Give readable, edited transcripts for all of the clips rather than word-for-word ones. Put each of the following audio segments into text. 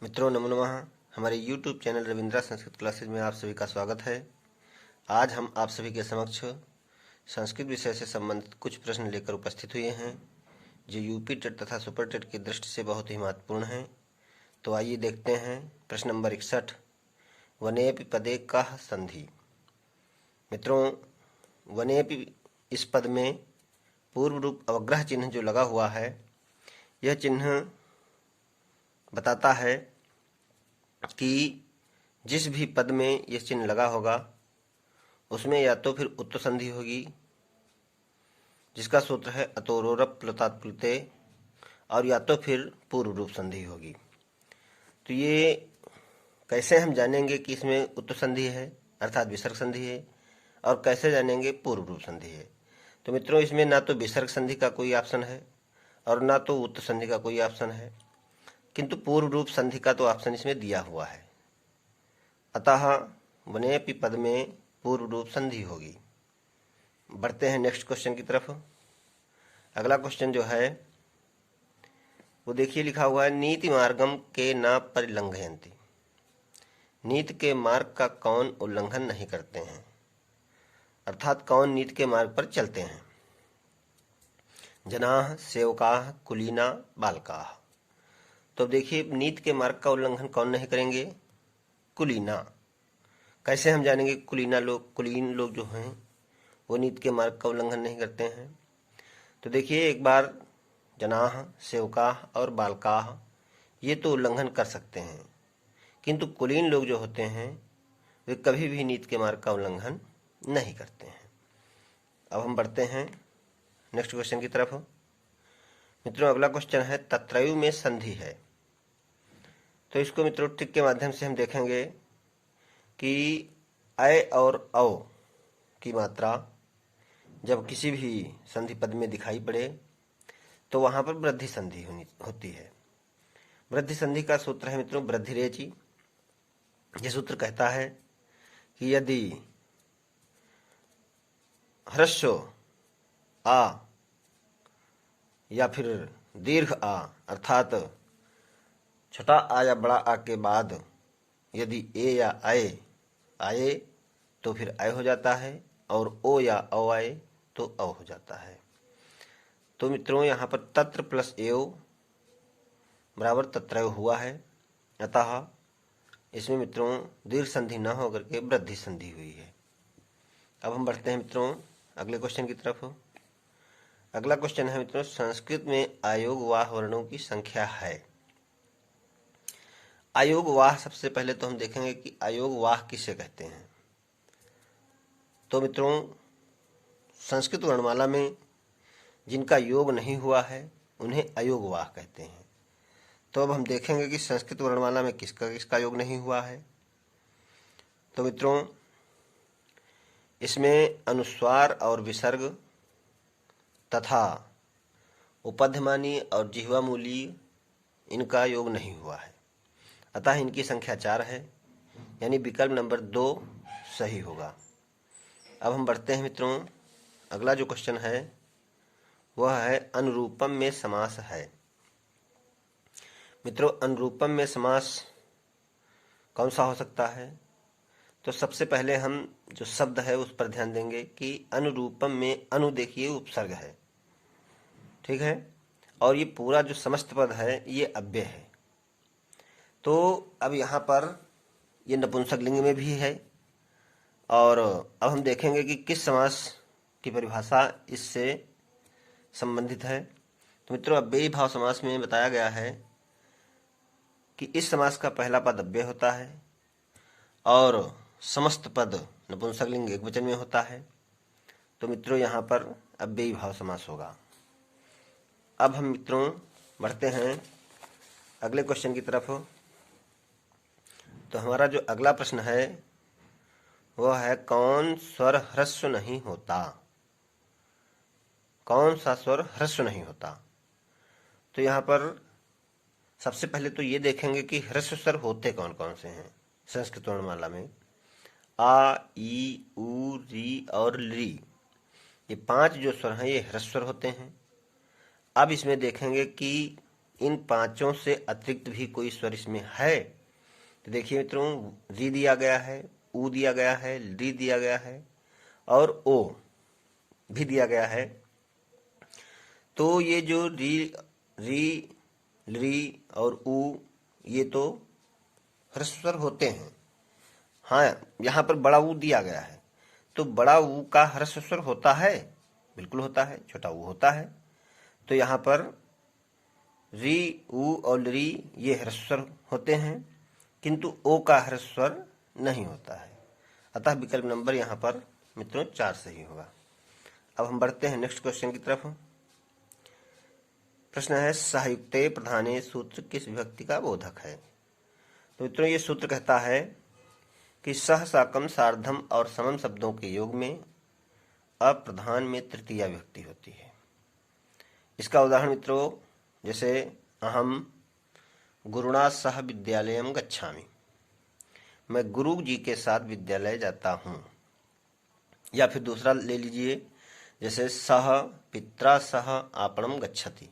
मित्रों नमो नमः। हमारे YouTube channel Ravindra Sanskrit classes में आप सभी का स्वागत है। आज हम आप सभी के समक्ष संस्कृत विषय से संबंधित कुछ प्रश्न लेकर उपस्थित हुए हैं जो यूपी टेट तथा सुपर टेट की दृष्टि से बहुत ही महत्वपूर्ण हैं। तो आइए देखते हैं प्रश्न नंबर 61। वनेपि पदे कः संधि। मित्रों, वनेपि इस पद में पूर्व रूप अवग्रह चिन्ह जो लगा हुआ है, यह चिन्ह बताता है कि जिस भी पद में यह चिन्ह लगा होगा उसमें या तो फिर उत्तर संधि होगी, जिसका सूत्र है अतोरोरप प्लुतात् प्लुते, और या तो फिर पूर्व रूप संधि होगी। तो ये कैसे हम जानेंगे कि इसमें उत्तर संधि है अर्थात विसर्ग संधि है, और कैसे जानेंगे पूर्व रूप संधि है। तो मित्रों, इसमें ना तो विसर्ग संधि का कोई ऑप्शन है और ना तो उत्तर संधि का कोई ऑप्शन है, किंतु पूर्व रूप संधि का तो ऑप्शन इसमें दिया हुआ है। अतः वनेपि पद में पूर्व रूप संधि होगी। बढ़ते हैं नेक्स्ट क्वेश्चन की तरफ। अगला क्वेश्चन जो है वो देखिए, लिखा हुआ है नीति मार्गम के न परिलंघयन्ति। नीति के मार्ग का कौन उल्लंघन नहीं करते हैं, अर्थात कौन नीति के मार्ग पर चलते हैं। जनाः सेवकाः कुलीना बालकाः। तो देखिए, नीति के मार्ग का उल्लंघन कौन नहीं करेंगे? कुलीना। कैसे हम जानेंगे कुलीन लोग जो हैं वो नीति के मार्ग का उल्लंघन नहीं करते हैं? तो देखिए, एक बार जनाः सेवकाः और बालकाः ये तो उल्लंघन कर सकते हैं, किंतु कुलीन लोग जो होते हैं वे कभी भी नीति के मार्ग का उल्लंघन नहीं करते हैं। अब हम बढ़ते हैं नेक्स्ट क्वेश्चन की तरफ। मित्रों, अगला क्वेश्चन है तत्रैव में संधि है। तो इसको मित्रों ट्रिक के माध्यम से हम देखेंगे कि अय और औ की मात्रा जब किसी भी संधि पद में दिखाई पड़े तो वहां पर वृद्धि संधि होती है। वृद्धि संधि का सूत्र है मित्रों वृद्धिरेचि। यह सूत्र कहता है कि यदि ह्रस्व आ या फिर दीर्घ आ अर्थात छोटा आ या बड़ा आ के बाद यदि ए या आए आए तो फिर आय हो जाता है, और ओ या औ आए तो औ हो जाता है। तो मित्रों, यहाँ पर तत्र प्लस एव बराबर तत्रैव हुआ है, अतः इसमें मित्रों दीर्घ संधि न होकर के वृद्धि संधि हुई है। अब हम बढ़ते हैं मित्रों अगले क्वेश्चन की तरफ। अगला क्वेश्चन है मित्रों संस्कृत में आयोग वाह वर्णों की संख्या है। आयोग वाह, सबसे पहले तो हम देखेंगे कि आयोग वाह किसे कहते हैं। तो मित्रों, संस्कृत वर्णमाला में जिनका योग नहीं हुआ है उन्हें अयोग वाह कहते हैं। तो अब हम देखेंगे कि संस्कृत वर्णमाला में किसका किसका योग नहीं हुआ है। तो मित्रों, इसमें अनुस्वार और विसर्ग तथा उपध्यमानी और जिह्वामूली इनका योग नहीं हुआ है, अतः इनकी संख्या 4 है, यानी विकल्प नंबर 2 सही होगा। अब हम बढ़ते हैं मित्रों, अगला जो क्वेश्चन है वह है अनुरूपम में समास है। मित्रों, अनुरूपम में समास कौन सा हो सकता है? तो सबसे पहले हम जो शब्द है उस पर ध्यान देंगे कि अनुरूपम में अनु देखिए उपसर्ग है, ठीक है, और ये पूरा जो समस्त पद है ये अव्यय है। तो अब यहाँ पर ये नपुंसक लिंग में भी है, और अब हम देखेंगे कि किस समास की परिभाषा इससे संबंधित है। तो मित्रों, अव्ययी भाव समास में बताया गया है कि इस समास का पहला पद अव्यय होता है और समस्त पद नपुंसक लिंग एकवचन में होता है। तो मित्रों, यहाँ पर अव्ययी भाव समास होगा। अब हम मित्रों बढ़ते हैं अगले क्वेश्चन की तरफ। तो हमारा जो अगला प्रश्न है वह है कौन स्वर ह्रस्व नहीं होता। कौन सा स्वर ह्रस्व नहीं होता? तो यहाँ पर सबसे पहले तो ये देखेंगे कि ह्रस्व स्वर होते कौन कौन से हैं संस्कृत वर्णमाला में। आ, ई, उ, री और ली, ये 5 जो स्वर हैं ये ह्रस्व स्वर होते हैं। अब इसमें देखेंगे कि इन पांचों से अतिरिक्त भी कोई स्वर इसमें है? तो देखिए मित्रों, री दिया गया है, ऊ दिया गया है, ली दिया गया है और ओ भी दिया गया है। तो ये जो री, री और ऊ, ये तो ह्रस्व स्वर होते हैं। हाँ, यहाँ पर बड़ा ऊ दिया गया है, तो बड़ा ऊ का ह्रस्व स्वर होता है? बिल्कुल होता है, छोटा ऊ होता है। तो यहाँ पर री, ऊ और री ये ह्रस्व स्वर होते हैं, किंतु ओ का ह्रस्व स्वर नहीं होता है। अतः विकल्प नंबर यहाँ पर मित्रों 4 सही होगा। अब हम बढ़ते हैं नेक्स्ट क्वेश्चन की तरफ। प्रश्न है, सहयुक्ते प्रधाने सूत्र किस विभक्ति का बोधक है? तो मित्रों, ये सूत्र कहता है कि सह, साकम, सार्धम और समम शब्दों के योग में अप्रधान में तृतीया विभक्ति होती है। इसका उदाहरण मित्रों, जैसे अहम गुरुणा सह विद्यालयम गच्छामि, मैं गुरु जी के साथ विद्यालय जाता हूँ। या फिर दूसरा ले लीजिए, जैसे सह पित्रा सह आपणम गच्छति,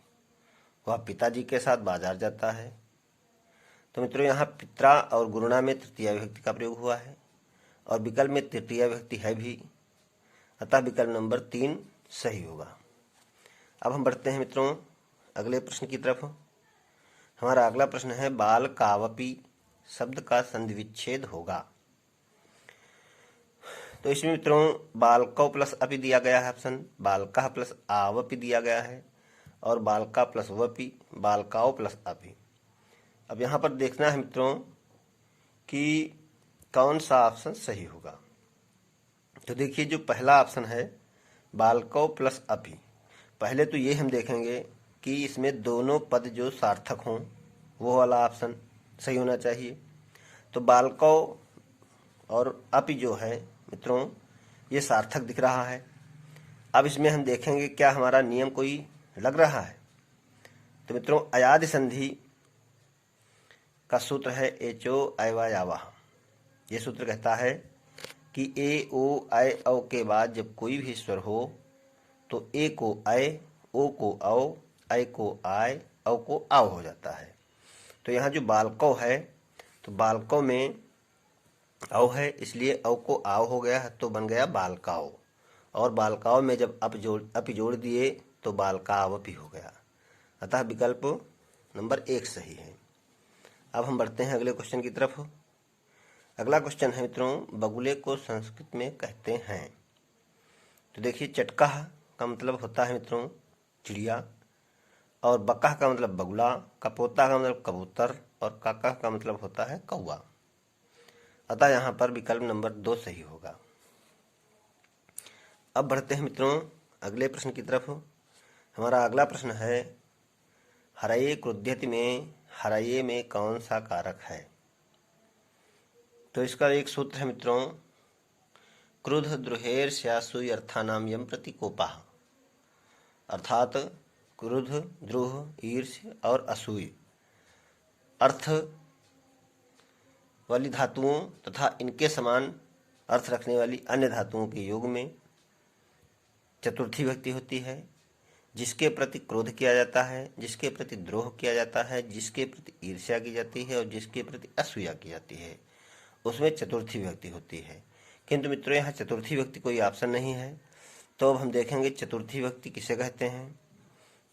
वह पिताजी के साथ बाजार जाता है। तो मित्रों, यहाँ पित्रा और गुरुणा में तृतीया विभक्ति का प्रयोग हुआ है और विकल्प में तृतीया विभक्ति है भी, अतः विकल्प नंबर 3 सही होगा। अब हम बढ़ते हैं मित्रों अगले प्रश्न की तरफ। हमारा अगला प्रश्न है, बाल कावपि शब्द का संधि विच्छेद होगा। तो इसमें मित्रों बालकौ प्लस अपि दिया गया है ऑप्शन, बालकः प्लस आवपि दिया गया है और बालका प्लस वपि, बालकाओ प्लस अपि। अब यहाँ पर देखना है मित्रों कि कौन सा ऑप्शन सही होगा। तो देखिए, जो पहला ऑप्शन है बालकौ प्लस अपि, पहले तो ये हम देखेंगे कि इसमें दोनों पद जो सार्थक हों वो वाला ऑप्शन सही होना चाहिए। तो बालकौ और अपि जो है मित्रों ये सार्थक दिख रहा है। अब इसमें हम देखेंगे क्या हमारा नियम कोई लग रहा है। तो मित्रों, अयादि संधि का सूत्र है एचो ऐवा यावा। ये सूत्र कहता है कि ए ओ ऐ औ के बाद जब कोई भी स्वर हो तो ए को ऐ, ओ को औ, ऐ को आय, औ को आव हो जाता है। तो यहाँ जो बालकौ है तो बालकौ में औ है, इसलिए औ को आव हो गया, तो बन गया बालकाओ, और बालकाओ में जब अपि जोड़ दिए तो बालकावपि हो गया। अतः विकल्प नंबर 1 सही है। अब हम बढ़ते हैं अगले क्वेश्चन की तरफ। अगला क्वेश्चन है मित्रों, बगुले को संस्कृत में कहते हैं। तो देखिए, चटकाह का मतलब होता है मित्रों चिड़िया, और बकाह का मतलब बगुला, कपोता का मतलब कबूतर और काका का मतलब होता है कौवा। अतः यहाँ पर विकल्प नंबर 2 सही होगा। अब बढ़ते हैं मित्रों अगले प्रश्न की तरफ। हमारा अगला प्रश्न है, हरये क्रुध्यति में हरये में कौन सा कारक है? तो इसका एक सूत्र है मित्रों, क्रुद्ध द्रुहेर्ष्यासूय अर्थानाम यम प्रतिकोपः, अर्थात क्रुद्ध, द्रुह, ईर्ष्य और असूय अर्थ वाली धातुओं तथा इनके समान अर्थ रखने वाली अन्य धातुओं के योग में चतुर्थी विभक्ति होती है। जिसके प्रति क्रोध किया जाता है, जिसके प्रति द्रोह किया जाता है, जिसके प्रति ईर्ष्या की जाती है और जिसके प्रति असूया की जाती है, उसमें चतुर्थी विभक्ति होती है। किंतु मित्रों, यहाँ चतुर्थी विभक्ति कोई ऑप्शन नहीं है। तो अब हम देखेंगे चतुर्थी विभक्ति किसे कहते हैं।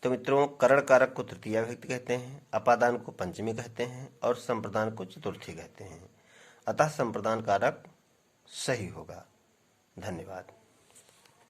तो मित्रों, करण कारक को तृतीया विभक्ति कहते हैं, अपादान को पंचमी कहते हैं और संप्रदान को चतुर्थी कहते हैं। अतः संप्रदान कारक सही होगा। धन्यवाद।